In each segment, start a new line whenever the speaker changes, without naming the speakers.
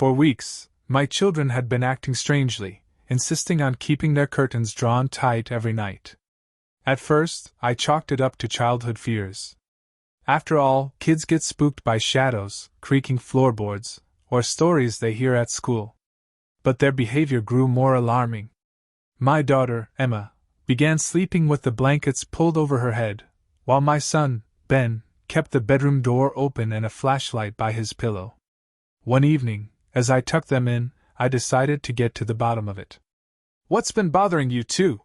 For weeks, my children had been acting strangely, insisting on keeping their curtains drawn tight every night. At first, I chalked it up to childhood fears. After all, kids get spooked by shadows, creaking floorboards, or stories they hear at school. But their behavior grew more alarming. My daughter, Emma, began sleeping with the blankets pulled over her head, while my son, Ben, kept the bedroom door open and a flashlight by his pillow. One evening, as I tucked them in, I decided to get to the bottom of it. "What's been bothering you two?"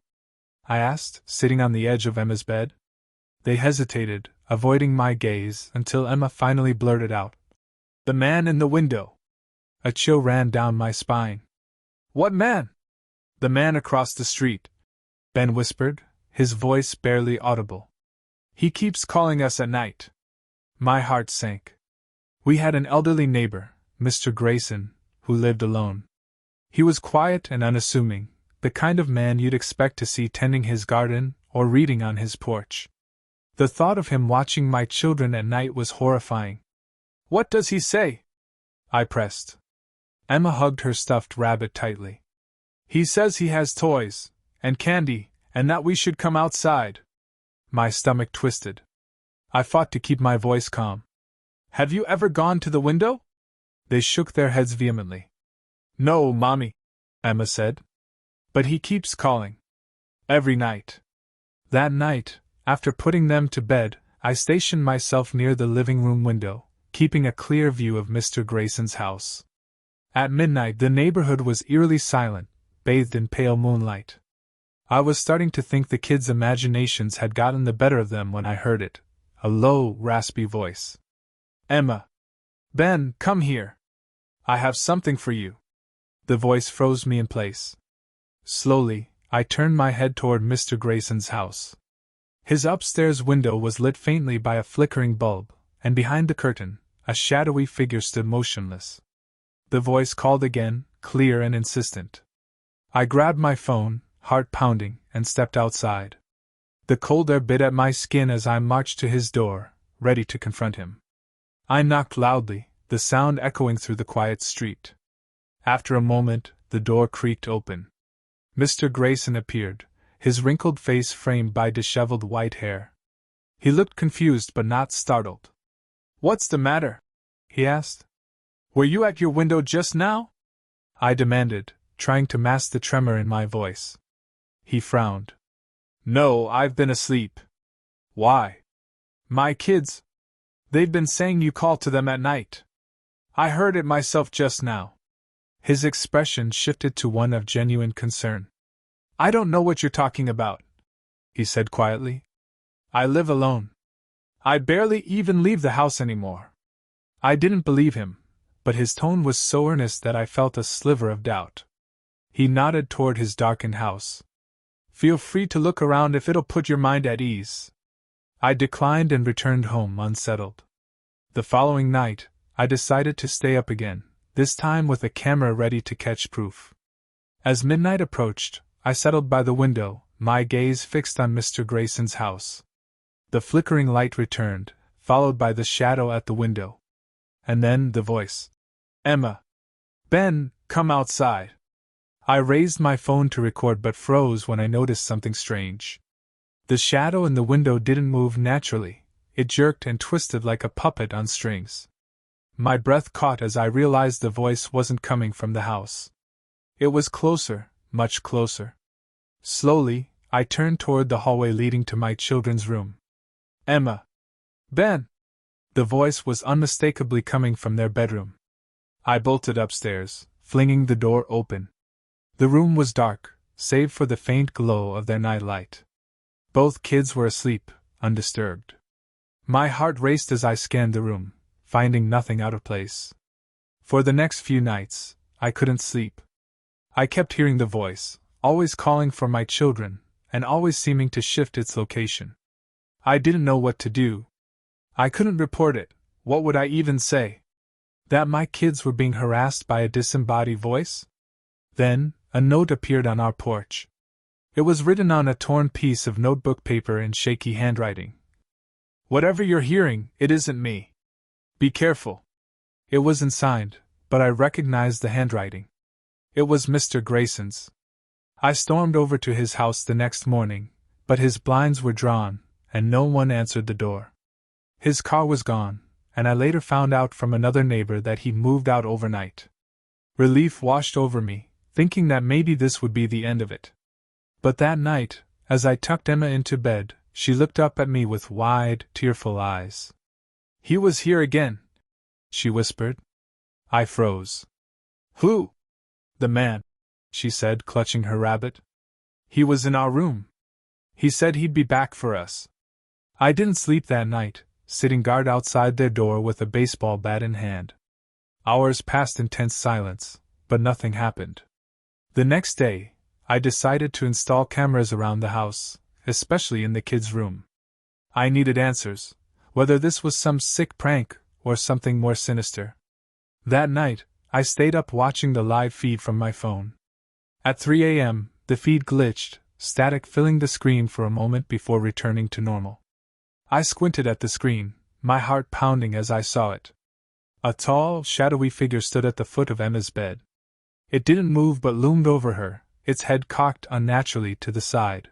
I asked, sitting on the edge of Emma's bed. They hesitated, avoiding my gaze, until Emma finally blurted out, "The man in the window." A chill ran down my spine. "What man?" "The man across the street," Ben whispered, his voice barely audible. "He keeps calling us at night." My heart sank. We had an elderly neighbor, Mr. Grayson, who lived alone. He was quiet and unassuming, the kind of man you'd expect to see tending his garden or reading on his porch. The thought of him watching my children at night was horrifying. "What does he say?" I pressed. Emma hugged her stuffed rabbit tightly. "He says he has toys, and candy, and that we should come outside." My stomach twisted. I fought to keep my voice calm. "Have you ever gone to the window?" They shook their heads vehemently. "No, Mommy," Emma said. "But he keeps calling. Every night." That night, after putting them to bed, I stationed myself near the living room window, keeping a clear view of Mr. Grayson's house. At midnight the neighborhood was eerily silent, bathed in pale moonlight. I was starting to think the kids' imaginations had gotten the better of them when I heard it, a low, raspy voice. "Emma! Ben, come here! I have something for you." The voice froze me in place. Slowly, I turned my head toward Mr. Grayson's house. His upstairs window was lit faintly by a flickering bulb, and behind the curtain, a shadowy figure stood motionless. The voice called again, clear and insistent. I grabbed my phone, heart pounding, and stepped outside. The cold air bit at my skin as I marched to his door, ready to confront him. I knocked loudly, the sound echoing through the quiet street. After a moment, the door creaked open. Mr. Grayson appeared, his wrinkled face framed by disheveled white hair. He looked confused but not startled. "What's the matter?" he asked. "Were you at your window just now?" I demanded, trying to mask the tremor in my voice. He frowned. "No, I've been asleep." "Why?" "My kids. They've been saying you call to them at night. I heard it myself just now." His expression shifted to one of genuine concern. "I don't know what you're talking about," he said quietly. "I live alone. I barely even leave the house anymore." I didn't believe him, but his tone was so earnest that I felt a sliver of doubt. He nodded toward his darkened house. "Feel free to look around if it'll put your mind at ease." I declined and returned home unsettled. The following night, I decided to stay up again, this time with a camera ready to catch proof. As midnight approached, I settled by the window, my gaze fixed on Mr. Grayson's house. The flickering light returned, followed by the shadow at the window. And then the voice. "Emma! Ben, come outside!" I raised my phone to record but froze when I noticed something strange. The shadow in the window didn't move naturally, it jerked and twisted like a puppet on strings. My breath caught as I realized the voice wasn't coming from the house. It was closer, much closer. Slowly, I turned toward the hallway leading to my children's room. "Emma! Ben!" The voice was unmistakably coming from their bedroom. I bolted upstairs, flinging the door open. The room was dark, save for the faint glow of their nightlight. Both kids were asleep, undisturbed. My heart raced as I scanned the room, finding nothing out of place. For the next few nights, I couldn't sleep. I kept hearing the voice, always calling for my children, and always seeming to shift its location. I didn't know what to do. I couldn't report it. What would I even say? That my kids were being harassed by a disembodied voice? Then, a note appeared on our porch. It was written on a torn piece of notebook paper in shaky handwriting. "Whatever you're hearing, it isn't me. Be careful." It wasn't signed, but I recognized the handwriting. It was Mr. Grayson's. I stormed over to his house the next morning, but his blinds were drawn, and no one answered the door. His car was gone, and I later found out from another neighbor that he'd moved out overnight. Relief washed over me, thinking that maybe this would be the end of it. But that night, as I tucked Emma into bed, she looked up at me with wide, tearful eyes. "He was here again," she whispered. I froze. "Who?" "The man," she said, clutching her rabbit. "He was in our room. He said he'd be back for us." I didn't sleep that night, sitting guard outside their door with a baseball bat in hand. Hours passed in tense silence, but nothing happened. The next day, I decided to install cameras around the house, especially in the kids' room. I needed answers, whether this was some sick prank or something more sinister. That night, I stayed up watching the live feed from my phone. At 3 a.m., the feed glitched, static filling the screen for a moment before returning to normal. I squinted at the screen, my heart pounding as I saw it. A tall, shadowy figure stood at the foot of Emma's bed. It didn't move but loomed over her, its head cocked unnaturally to the side.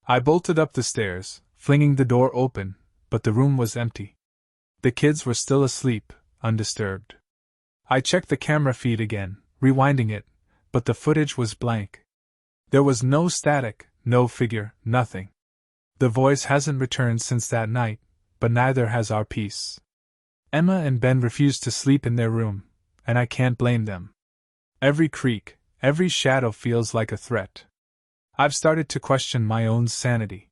I bolted up the stairs, flinging the door open, but the room was empty. The kids were still asleep, undisturbed. I checked the camera feed again, rewinding it, but the footage was blank. There was no static, no figure, nothing. The voice hasn't returned since that night, but neither has our peace. Emma and Ben refused to sleep in their room, and I can't blame them. Every creak, every shadow feels like a threat. I've started to question my own sanity.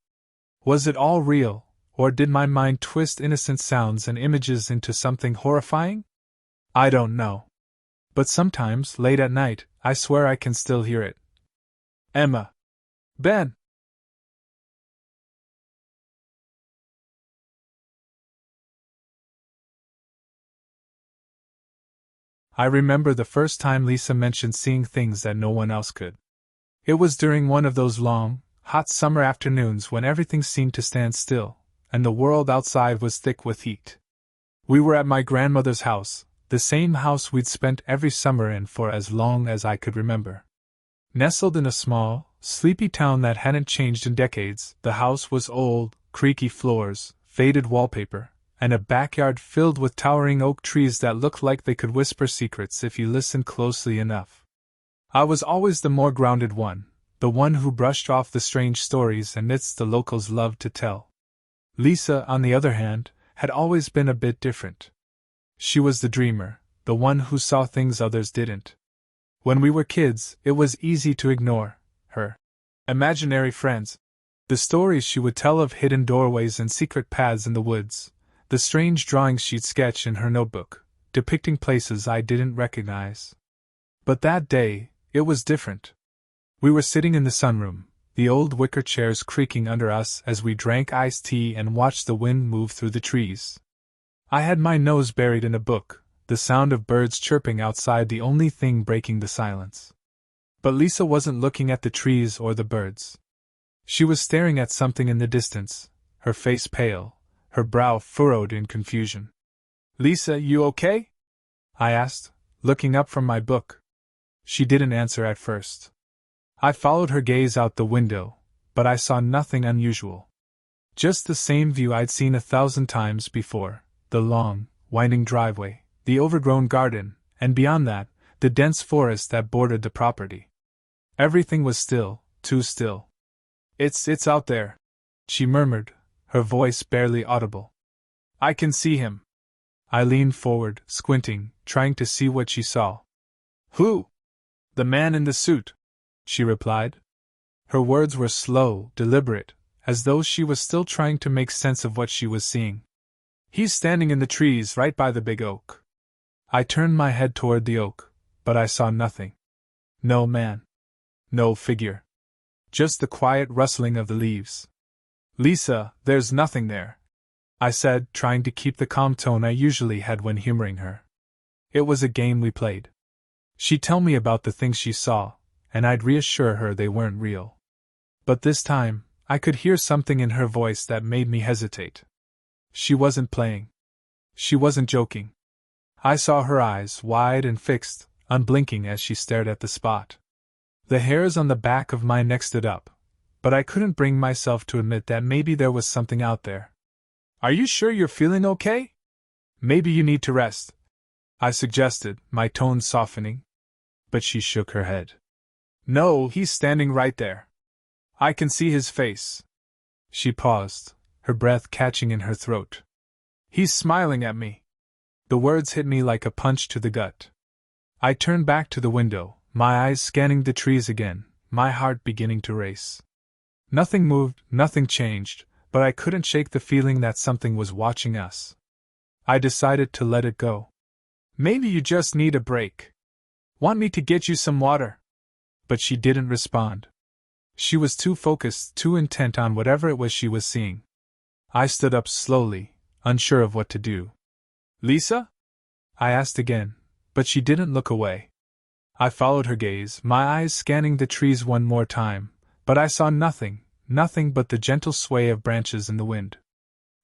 Was it all real, or did my mind twist innocent sounds and images into something horrifying? I don't know. But sometimes, late at night, I swear I can still hear it. Emma. Ben. I remember the first time Lisa mentioned seeing things that no one else could. It was during one of those long, hot summer afternoons when everything seemed to stand still, and the world outside was thick with heat. We were at my grandmother's house, the same house we'd spent every summer in for as long as I could remember. Nestled in a small, sleepy town that hadn't changed in decades, the house was old, creaky floors, faded wallpaper, and a backyard filled with towering oak trees that looked like they could whisper secrets if you listened closely enough. I was always the more grounded one, the one who brushed off the strange stories and myths the locals loved to tell. Lisa, on the other hand, had always been a bit different. She was the dreamer, the one who saw things others didn't. When we were kids, it was easy to ignore her imaginary friends, the stories she would tell of hidden doorways and secret paths in the woods, the strange drawings she'd sketch in her notebook, depicting places I didn't recognize. But that day, it was different. We were sitting in the sunroom, the old wicker chairs creaking under us as we drank iced tea and watched the wind move through the trees. I had my nose buried in a book, the sound of birds chirping outside the only thing breaking the silence. But Lisa wasn't looking at the trees or the birds. She was staring at something in the distance, her face pale, her brow furrowed in confusion. "Lisa, you okay?" I asked, looking up from my book. She didn't answer at first. I followed her gaze out the window, but I saw nothing unusual. Just the same view I'd seen 1,000 times before, the long, winding driveway, the overgrown garden, and beyond that, the dense forest that bordered the property. Everything was still, too still. It's out there," she murmured, her voice barely audible. "I can see him." I leaned forward, squinting, trying to see what she saw. "Who?" "The man in the suit," she replied. Her words were slow, deliberate, as though she was still trying to make sense of what she was seeing. "He's standing in the trees right by the big oak." I turned my head toward the oak, but I saw nothing. No man. No figure. Just the quiet rustling of the leaves. "Lisa, there's nothing there," I said, trying to keep the calm tone I usually had when humoring her. It was a game we played. She'd tell me about the things she saw, and I'd reassure her they weren't real. But this time, I could hear something in her voice that made me hesitate. She wasn't playing. She wasn't joking. I saw her eyes, wide and fixed, unblinking as she stared at the spot. The hairs on the back of my neck stood up, but I couldn't bring myself to admit that maybe there was something out there. "Are you sure you're feeling okay? Maybe you need to rest," I suggested, my tone softening. But she shook her head. "No, he's standing right there. I can see his face." She paused, her breath catching in her throat. "He's smiling at me." The words hit me like a punch to the gut. I turned back to the window, my eyes scanning the trees again, my heart beginning to race. Nothing moved, nothing changed, but I couldn't shake the feeling that something was watching us. I decided to let it go. "Maybe you just need a break. Want me to get you some water?" But she didn't respond. She was too focused, too intent on whatever it was she was seeing. I stood up slowly, unsure of what to do. "Lisa?" I asked again, but she didn't look away. I followed her gaze, my eyes scanning the trees one more time, but I saw nothing but the gentle sway of branches in the wind.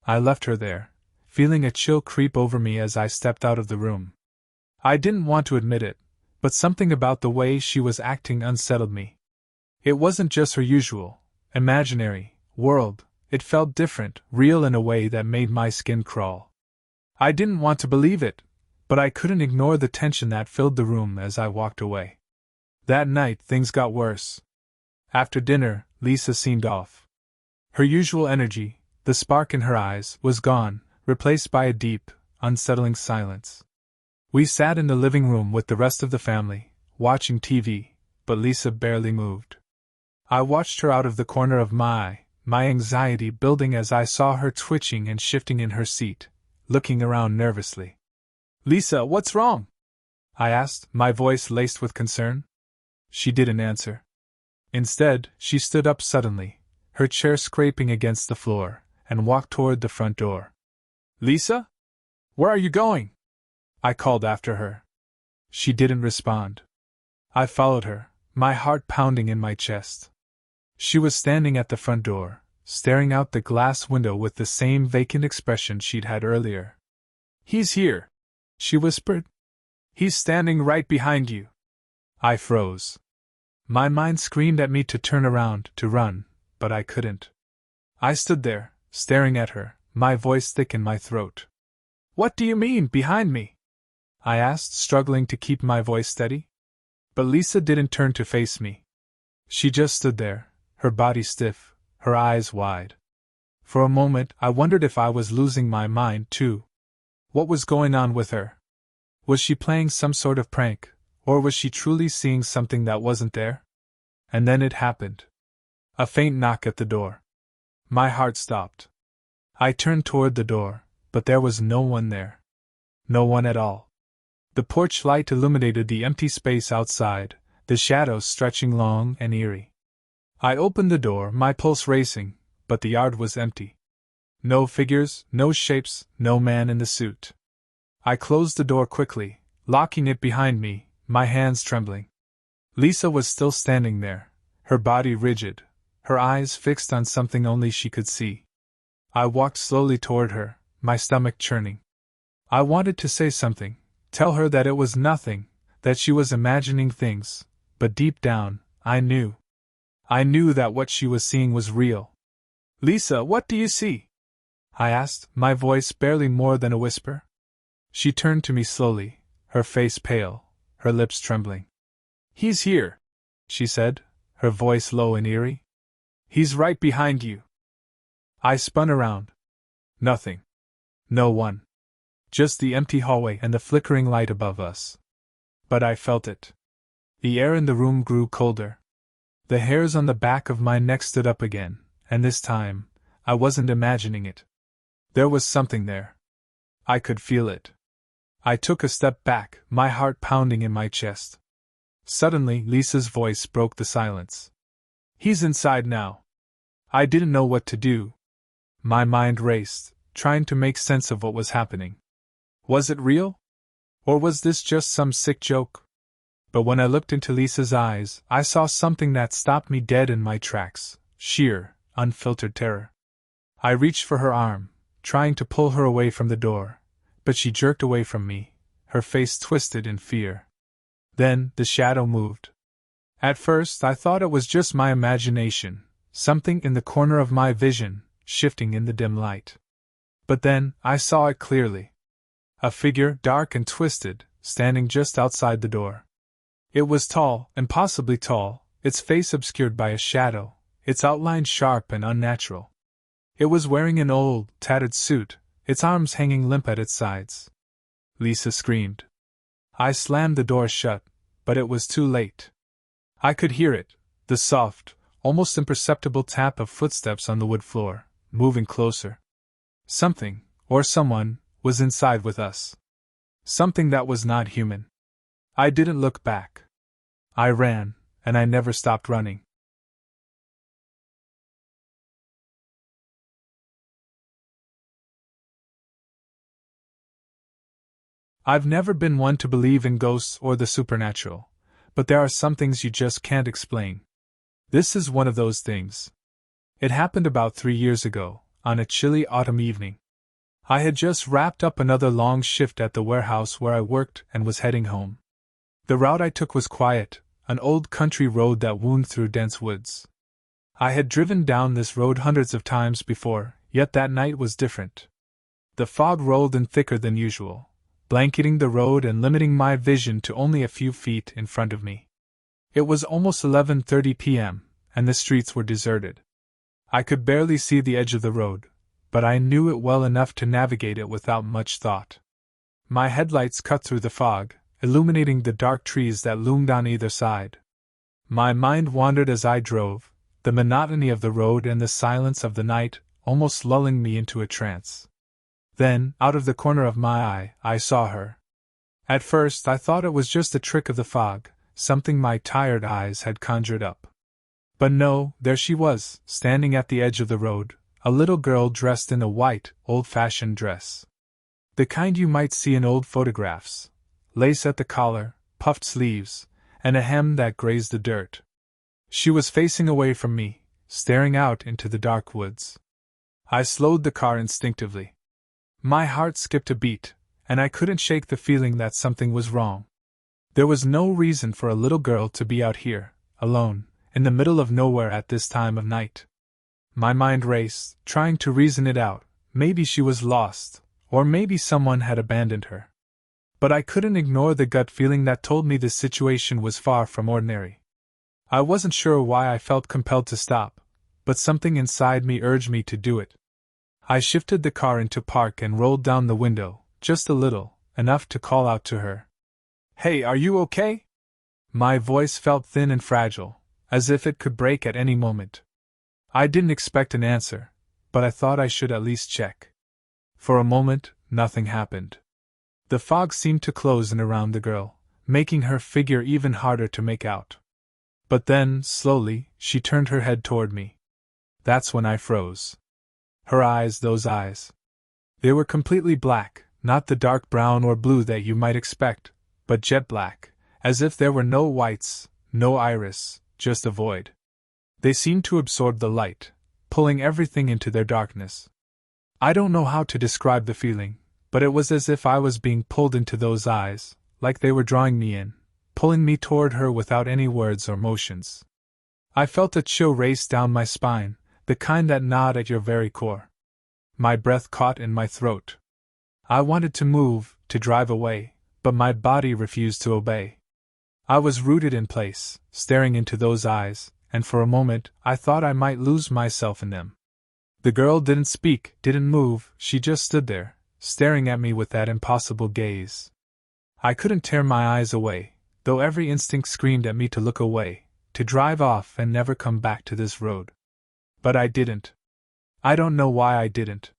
I left her there, feeling a chill creep over me as I stepped out of the room. I didn't want to admit it, but something about the way she was acting unsettled me. It wasn't just her usual, imaginary world, it felt different, real in a way that made my skin crawl. I didn't want to believe it, but I couldn't ignore the tension that filled the room as I walked away. That night things got worse. After dinner, Lisa seemed off. Her usual energy, the spark in her eyes, was gone, replaced by a deep, unsettling silence. We sat in the living room with the rest of the family, watching TV, but Lisa barely moved. I watched her out of the corner of my eye, my anxiety building as I saw her twitching and shifting in her seat, looking around nervously. "Lisa, what's wrong?" I asked, my voice laced with concern. She didn't answer. Instead, she stood up suddenly, her chair scraping against the floor, and walked toward the front door. "Lisa? Where are you going?" I called after her. She didn't respond. I followed her, my heart pounding in my chest. She was standing at the front door, staring out the glass window with the same vacant expression she'd had earlier. "He's here," she whispered. "He's standing right behind you." I froze. My mind screamed at me to turn around, to run, but I couldn't. I stood there, staring at her, my voice thick in my throat. "What do you mean, behind me?" I asked, struggling to keep my voice steady. But Lisa didn't turn to face me. She just stood there, her body stiff, her eyes wide. For a moment, I wondered if I was losing my mind, too. What was going on with her? Was she playing some sort of prank, or was she truly seeing something that wasn't there? And then it happened. A faint knock at the door. My heart stopped. I turned toward the door, but there was no one there. No one at all. The porch light illuminated the empty space outside, the shadows stretching long and eerie. I opened the door, my pulse racing, but the yard was empty. No figures, no shapes, no man in the suit. I closed the door quickly, locking it behind me, my hands trembling. Lisa was still standing there, her body rigid, her eyes fixed on something only she could see. I walked slowly toward her, my stomach churning. I wanted to say something, tell her that it was nothing, that she was imagining things, but deep down, I knew. I knew that what she was seeing was real. "Lisa, what do you see?" I asked, my voice barely more than a whisper. She turned to me slowly, her face pale, her lips trembling. "He's here," she said, her voice low and eerie. "He's right behind you." I spun around. Nothing. No one. Just the empty hallway and the flickering light above us. But I felt it. The air in the room grew colder. The hairs on the back of my neck stood up again, and this time, I wasn't imagining it. There was something there. I could feel it. I took a step back, my heart pounding in my chest. Suddenly, Lisa's voice broke the silence. "He's inside now." I didn't know what to do. My mind raced, trying to make sense of what was happening. Was it real? Or was this just some sick joke? But when I looked into Lisa's eyes, I saw something that stopped me dead in my tracks, sheer, unfiltered terror. I reached for her arm, trying to pull her away from the door, but she jerked away from me, her face twisted in fear. Then, the shadow moved. At first, I thought it was just my imagination, something in the corner of my vision, shifting in the dim light. But then, I saw it clearly. A figure, dark and twisted, standing just outside the door. It was tall, impossibly tall, its face obscured by a shadow, its outline sharp and unnatural. It was wearing an old, tattered suit, its arms hanging limp at its sides. Lisa screamed. I slammed the door shut, but it was too late. I could hear it, the soft, almost imperceptible tap of footsteps on the wood floor, moving closer. Something, or someone, was inside with us. Something that was not human. I didn't look back. I ran, and I never stopped running. I've never been one to believe in ghosts or the supernatural, but there are some things you just can't explain. This is one of those things. It happened about 3 years ago, on a chilly autumn evening. I had just wrapped up another long shift at the warehouse where I worked and was heading home. The route I took was quiet, an old country road that wound through dense woods. I had driven down this road hundreds of times before, yet that night was different. The fog rolled in thicker than usual, blanketing the road and limiting my vision to only a few feet in front of me. It was almost 11:30 p.m., and the streets were deserted. I could barely see the edge of the road, but I knew it well enough to navigate it without much thought. My headlights cut through the fog, illuminating the dark trees that loomed on either side. My mind wandered as I drove, the monotony of the road and the silence of the night almost lulling me into a trance. Then, out of the corner of my eye, I saw her. At first I thought it was just a trick of the fog, something my tired eyes had conjured up. But no, there she was, standing at the edge of the road, a little girl dressed in a white, old-fashioned dress. The kind you might see in old photographs. Lace at the collar, puffed sleeves, and a hem that grazed the dirt. She was facing away from me, staring out into the dark woods. I slowed the car instinctively. My heart skipped a beat, and I couldn't shake the feeling that something was wrong. There was no reason for a little girl to be out here, alone, in the middle of nowhere at this time of night. My mind raced, trying to reason it out. Maybe she was lost, or maybe someone had abandoned her. But I couldn't ignore the gut feeling that told me the situation was far from ordinary. I wasn't sure why I felt compelled to stop, but something inside me urged me to do it. I shifted the car into park and rolled down the window, just a little, enough to call out to her. "Hey, are you okay?" My voice felt thin and fragile, as if it could break at any moment. I didn't expect an answer, but I thought I should at least check. For a moment, nothing happened. The fog seemed to close in around the girl, making her figure even harder to make out. But then, slowly, she turned her head toward me. That's when I froze. Her eyes, those eyes. They were completely black, not the dark brown or blue that you might expect, but jet black, as if there were no whites, no iris, just a void. They seemed to absorb the light, pulling everything into their darkness. I don't know how to describe the feeling, but it was as if I was being pulled into those eyes, like they were drawing me in, pulling me toward her without any words or motions. I felt a chill race down my spine, the kind that gnawed at your very core. My breath caught in my throat. I wanted to move, to drive away, but my body refused to obey. I was rooted in place, staring into those eyes, and for a moment I thought I might lose myself in them. The girl didn't speak, didn't move, she just stood there, staring at me with that impossible gaze. I couldn't tear my eyes away, though every instinct screamed at me to look away, to drive off and never come back to this road. But I didn't. I don't know why I didn't.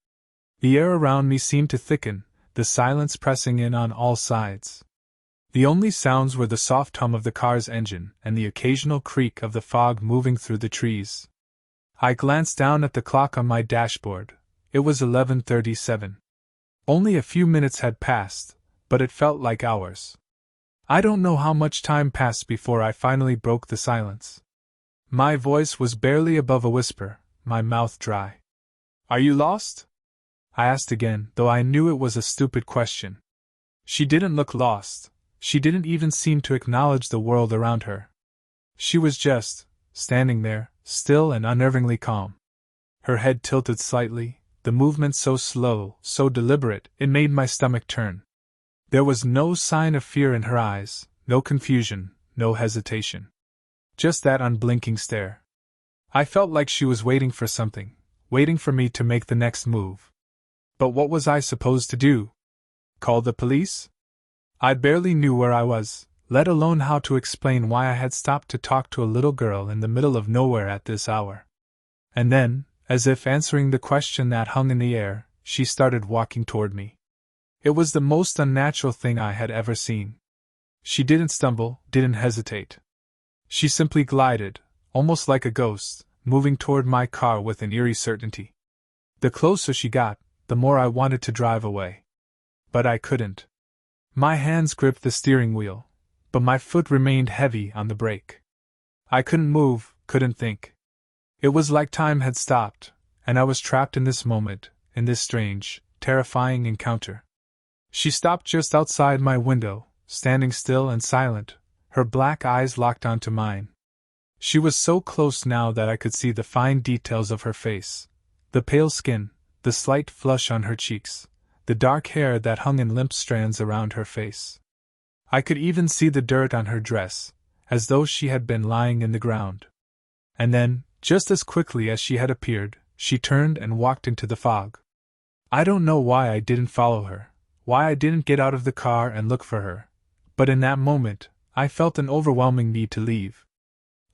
The air around me seemed to thicken, the silence pressing in on all sides. The only sounds were the soft hum of the car's engine and the occasional creak of the fog moving through the trees. I glanced down at the clock on my dashboard. It was 11:37. Only a few minutes had passed, but it felt like hours. I don't know how much time passed before I finally broke the silence. My voice was barely above a whisper, my mouth dry. "Are you lost?" I asked again, though I knew it was a stupid question. She didn't look lost. She didn't even seem to acknowledge the world around her. She was just standing there, still and unnervingly calm. Her head tilted slightly, the movement so slow, so deliberate, it made my stomach turn. There was no sign of fear in her eyes, no confusion, no hesitation. Just that unblinking stare. I felt like she was waiting for something, waiting for me to make the next move. But what was I supposed to do? Call the police? I barely knew where I was, let alone how to explain why I had stopped to talk to a little girl in the middle of nowhere at this hour. And then, as if answering the question that hung in the air, she started walking toward me. It was the most unnatural thing I had ever seen. She didn't stumble, didn't hesitate. She simply glided, almost like a ghost, moving toward my car with an eerie certainty. The closer she got, the more I wanted to drive away. But I couldn't. My hands gripped the steering wheel, but my foot remained heavy on the brake. I couldn't move, couldn't think. It was like time had stopped, and I was trapped in this moment, in this strange, terrifying encounter. She stopped just outside my window, standing still and silent, her black eyes locked onto mine. She was so close now that I could see the fine details of her face, the pale skin, the slight flush on her cheeks, the dark hair that hung in limp strands around her face. I could even see the dirt on her dress, as though she had been lying in the ground. And then, just as quickly as she had appeared, she turned and walked into the fog. I don't know why I didn't follow her, why I didn't get out of the car and look for her, but in that moment, I felt an overwhelming need to leave.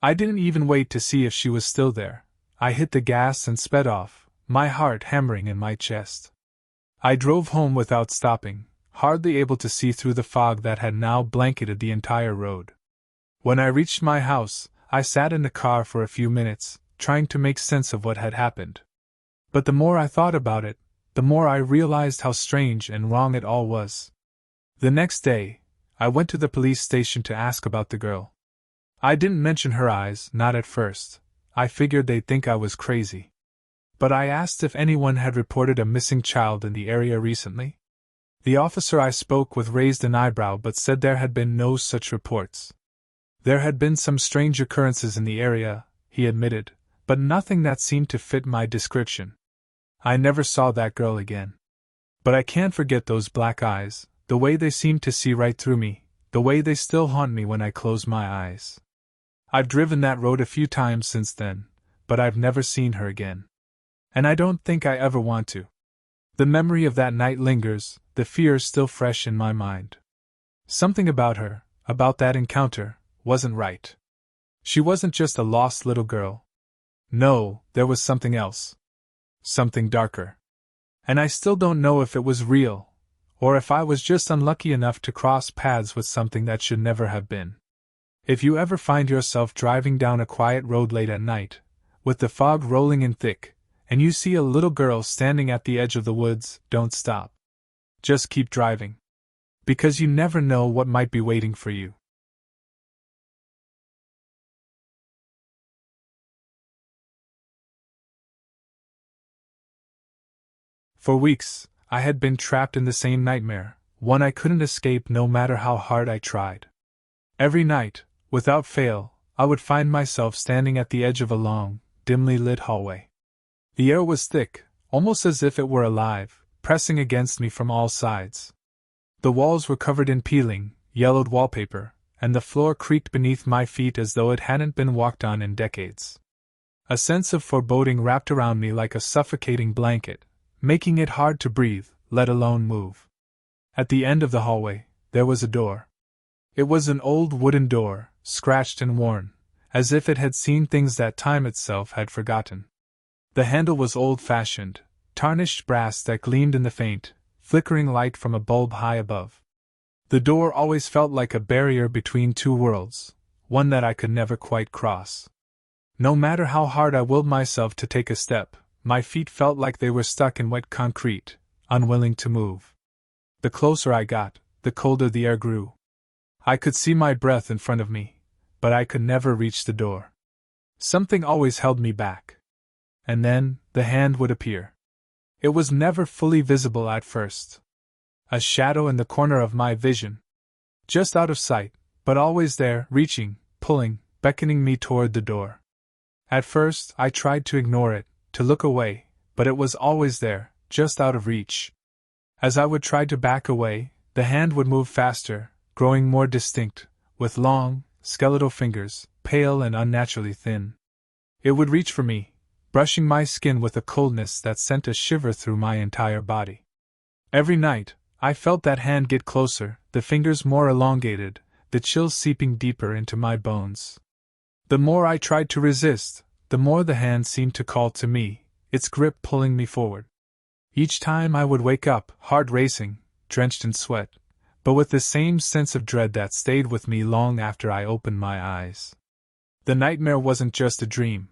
I didn't even wait to see if she was still there. I hit the gas and sped off, my heart hammering in my chest. I drove home without stopping, hardly able to see through the fog that had now blanketed the entire road. When I reached my house, I sat in the car for a few minutes, trying to make sense of what had happened. But the more I thought about it, the more I realized how strange and wrong it all was. The next day, I went to the police station to ask about the girl. I didn't mention her eyes, not at first. I figured they'd think I was crazy. But I asked if anyone had reported a missing child in the area recently. The officer I spoke with raised an eyebrow but said there had been no such reports. There had been some strange occurrences in the area, he admitted, but nothing that seemed to fit my description. I never saw that girl again. But I can't forget those black eyes, the way they seemed to see right through me, the way they still haunt me when I close my eyes. I've driven that road a few times since then, but I've never seen her again. And I don't think I ever want to. The memory of that night lingers, the fear still fresh in my mind. Something about her, about that encounter, wasn't right. She wasn't just a lost little girl. No, there was something else. Something darker. And I still don't know if it was real, or if I was just unlucky enough to cross paths with something that should never have been. If you ever find yourself driving down a quiet road late at night, with the fog rolling in thick, and you see a little girl standing at the edge of the woods, don't stop. Just keep driving. Because you never know what might be waiting for you. For weeks, I had been trapped in the same nightmare, one I couldn't escape no matter how hard I tried. Every night, without fail, I would find myself standing at the edge of a long, dimly lit hallway. The air was thick, almost as if it were alive, pressing against me from all sides. The walls were covered in peeling, yellowed wallpaper, and the floor creaked beneath my feet as though it hadn't been walked on in decades. A sense of foreboding wrapped around me like a suffocating blanket, making it hard to breathe, let alone move. At the end of the hallway, there was a door. It was an old wooden door, scratched and worn, as if it had seen things that time itself had forgotten. The handle was old-fashioned, tarnished brass that gleamed in the faint, flickering light from a bulb high above. The door always felt like a barrier between two worlds, one that I could never quite cross. No matter how hard I willed myself to take a step, my feet felt like they were stuck in wet concrete, unwilling to move. The closer I got, the colder the air grew. I could see my breath in front of me, but I could never reach the door. Something always held me back. And then, the hand would appear. It was never fully visible at first. A shadow in the corner of my vision. Just out of sight, but always there, reaching, pulling, beckoning me toward the door. At first, I tried to ignore it, to look away, but it was always there, just out of reach. As I would try to back away, the hand would move faster, growing more distinct, with long, skeletal fingers, pale and unnaturally thin. It would reach for me, brushing my skin with a coldness that sent a shiver through my entire body. Every night, I felt that hand get closer, the fingers more elongated, the chills seeping deeper into my bones. The more I tried to resist, the more the hand seemed to call to me, its grip pulling me forward. Each time I would wake up, heart racing, drenched in sweat, but with the same sense of dread that stayed with me long after I opened my eyes. The nightmare wasn't just a dream.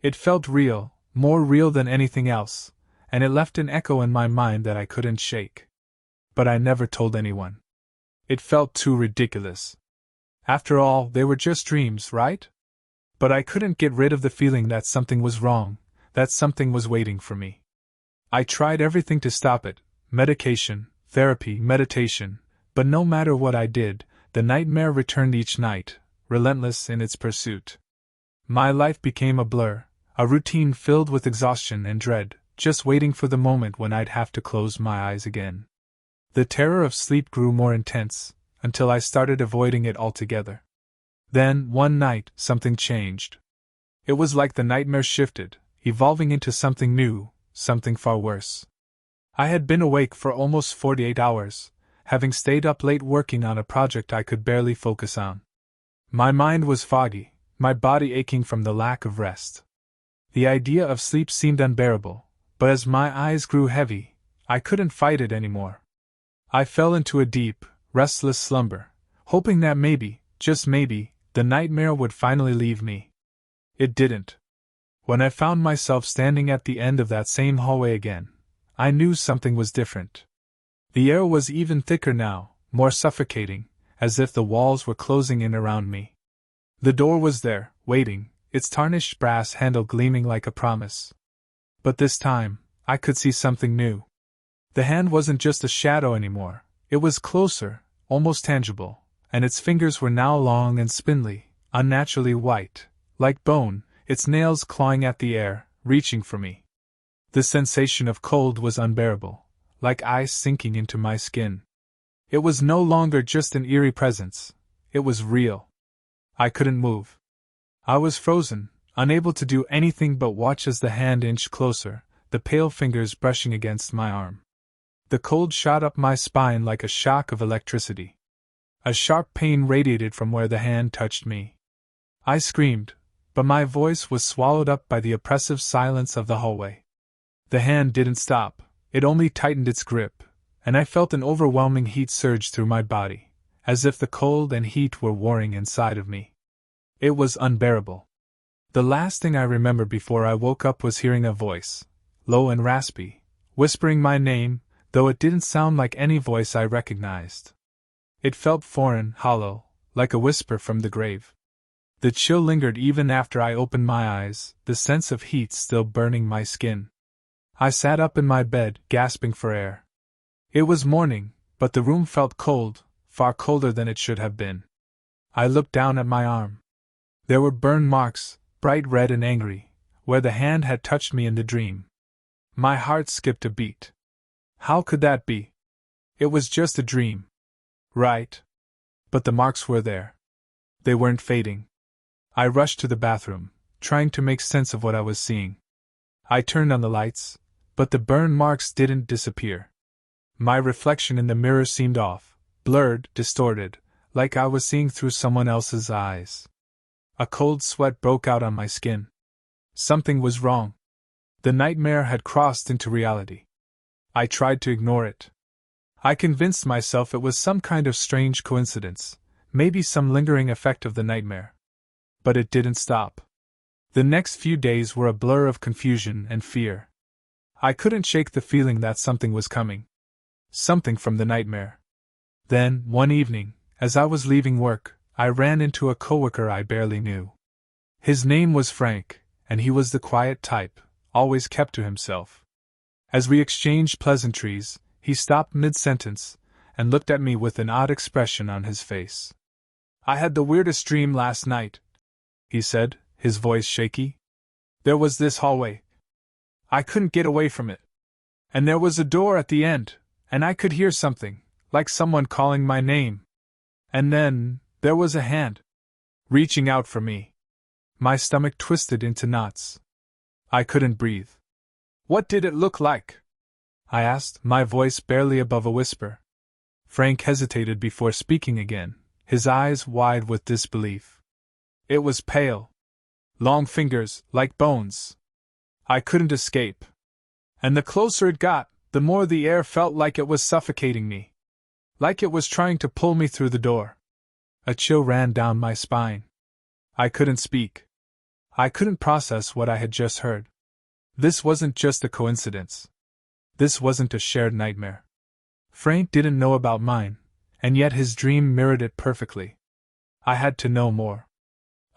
It felt real, more real than anything else, and it left an echo in my mind that I couldn't shake. But I never told anyone. It felt too ridiculous. After all, they were just dreams, right? But I couldn't get rid of the feeling that something was wrong, that something was waiting for me. I tried everything to stop it, medication, therapy, meditation, but no matter what I did, the nightmare returned each night, relentless in its pursuit. My life became a blur, a routine filled with exhaustion and dread, just waiting for the moment when I'd have to close my eyes again. The terror of sleep grew more intense, until I started avoiding it altogether. Then, one night, something changed. It was like the nightmare shifted, evolving into something new, something far worse. I had been awake for almost 48 hours, having stayed up late working on a project I could barely focus on. My mind was foggy, my body aching from the lack of rest. The idea of sleep seemed unbearable, but as my eyes grew heavy, I couldn't fight it anymore. I fell into a deep, restless slumber, hoping that maybe, just maybe, the nightmare would finally leave me. It didn't. When I found myself standing at the end of that same hallway again, I knew something was different. The air was even thicker now, more suffocating, as if the walls were closing in around me. The door was there, waiting, its tarnished brass handle gleaming like a promise. But this time, I could see something new. The hand wasn't just a shadow anymore, it was closer, almost tangible, and its fingers were now long and spindly, unnaturally white, like bone, its nails clawing at the air, reaching for me. The sensation of cold was unbearable, like ice sinking into my skin. It was no longer just an eerie presence, it was real. I couldn't move. I was frozen, unable to do anything but watch as the hand inched closer, the pale fingers brushing against my arm. The cold shot up my spine like a shock of electricity. A sharp pain radiated from where the hand touched me. I screamed, but my voice was swallowed up by the oppressive silence of the hallway. The hand didn't stop, it only tightened its grip, and I felt an overwhelming heat surge through my body, as if the cold and heat were warring inside of me. It was unbearable. The last thing I remember before I woke up was hearing a voice, low and raspy, whispering my name, though it didn't sound like any voice I recognized. It felt foreign, hollow, like a whisper from the grave. The chill lingered even after I opened my eyes, the sense of heat still burning my skin. I sat up in my bed, gasping for air. It was morning, but the room felt cold, far colder than it should have been. I looked down at my arm. There were burn marks, bright red and angry, where the hand had touched me in the dream. My heart skipped a beat. How could that be? It was just a dream. Right. But the marks were there. They weren't fading. I rushed to the bathroom, trying to make sense of what I was seeing. I turned on the lights, but the burn marks didn't disappear. My reflection in the mirror seemed off, blurred, distorted, like I was seeing through someone else's eyes. A cold sweat broke out on my skin. Something was wrong. The nightmare had crossed into reality. I tried to ignore it. I convinced myself it was some kind of strange coincidence, maybe some lingering effect of the nightmare. But it didn't stop. The next few days were a blur of confusion and fear. I couldn't shake the feeling that something was coming. Something from the nightmare. Then, one evening, as I was leaving work, I ran into a coworker I barely knew. His name was Frank, and he was the quiet type, always kept to himself. As we exchanged pleasantries, he He stopped mid-sentence and looked at me with an odd expression on his face. I had the weirdest dream last night, he said, his voice shaky. There was this hallway. I couldn't get away from it. And there was a door at the end, and I could hear something, like someone calling my name. And then, there was a hand reaching out for me. My stomach twisted into knots. I couldn't breathe. What did it look like? I asked, my voice barely above a whisper. Frank hesitated before speaking again, his eyes wide with disbelief. It was pale. Long fingers, like bones. I couldn't escape. And the closer it got, the more the air felt like it was suffocating me. Like it was trying to pull me through the door. A chill ran down my spine. I couldn't speak. I couldn't process what I had just heard. This wasn't just a coincidence. This wasn't a shared nightmare. Frank didn't know about mine, and yet his dream mirrored it perfectly. I had to know more.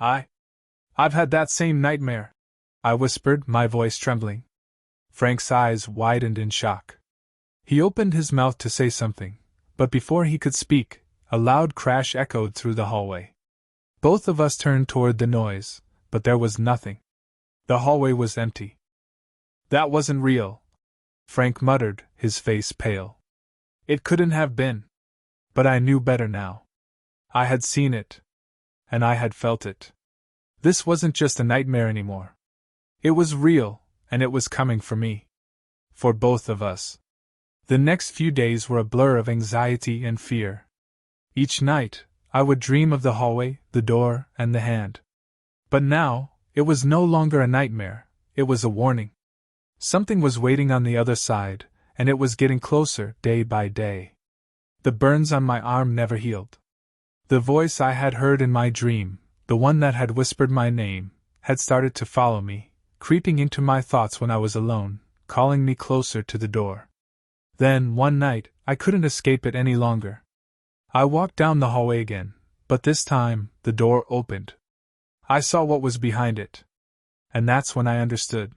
I've had that same nightmare, I whispered, my voice trembling. Frank's eyes widened in shock. He opened his mouth to say something, but before he could speak, a loud crash echoed through the hallway. Both of us turned toward the noise, but there was nothing. The hallway was empty. That wasn't real, Frank muttered, his face pale. It couldn't have been. But I knew better now. I had seen it. And I had felt it. This wasn't just a nightmare anymore. It was real, and it was coming for me. For both of us. The next few days were a blur of anxiety and fear. Each night, I would dream of the hallway, the door, and the hand. But now, it was no longer a nightmare, it was a warning. Something was waiting on the other side, and it was getting closer, day by day. The burns on my arm never healed. The voice I had heard in my dream, the one that had whispered my name, had started to follow me, creeping into my thoughts when I was alone, calling me closer to the door. Then, one night, I couldn't escape it any longer. I walked down the hallway again, but this time, the door opened. I saw what was behind it. And that's when I understood.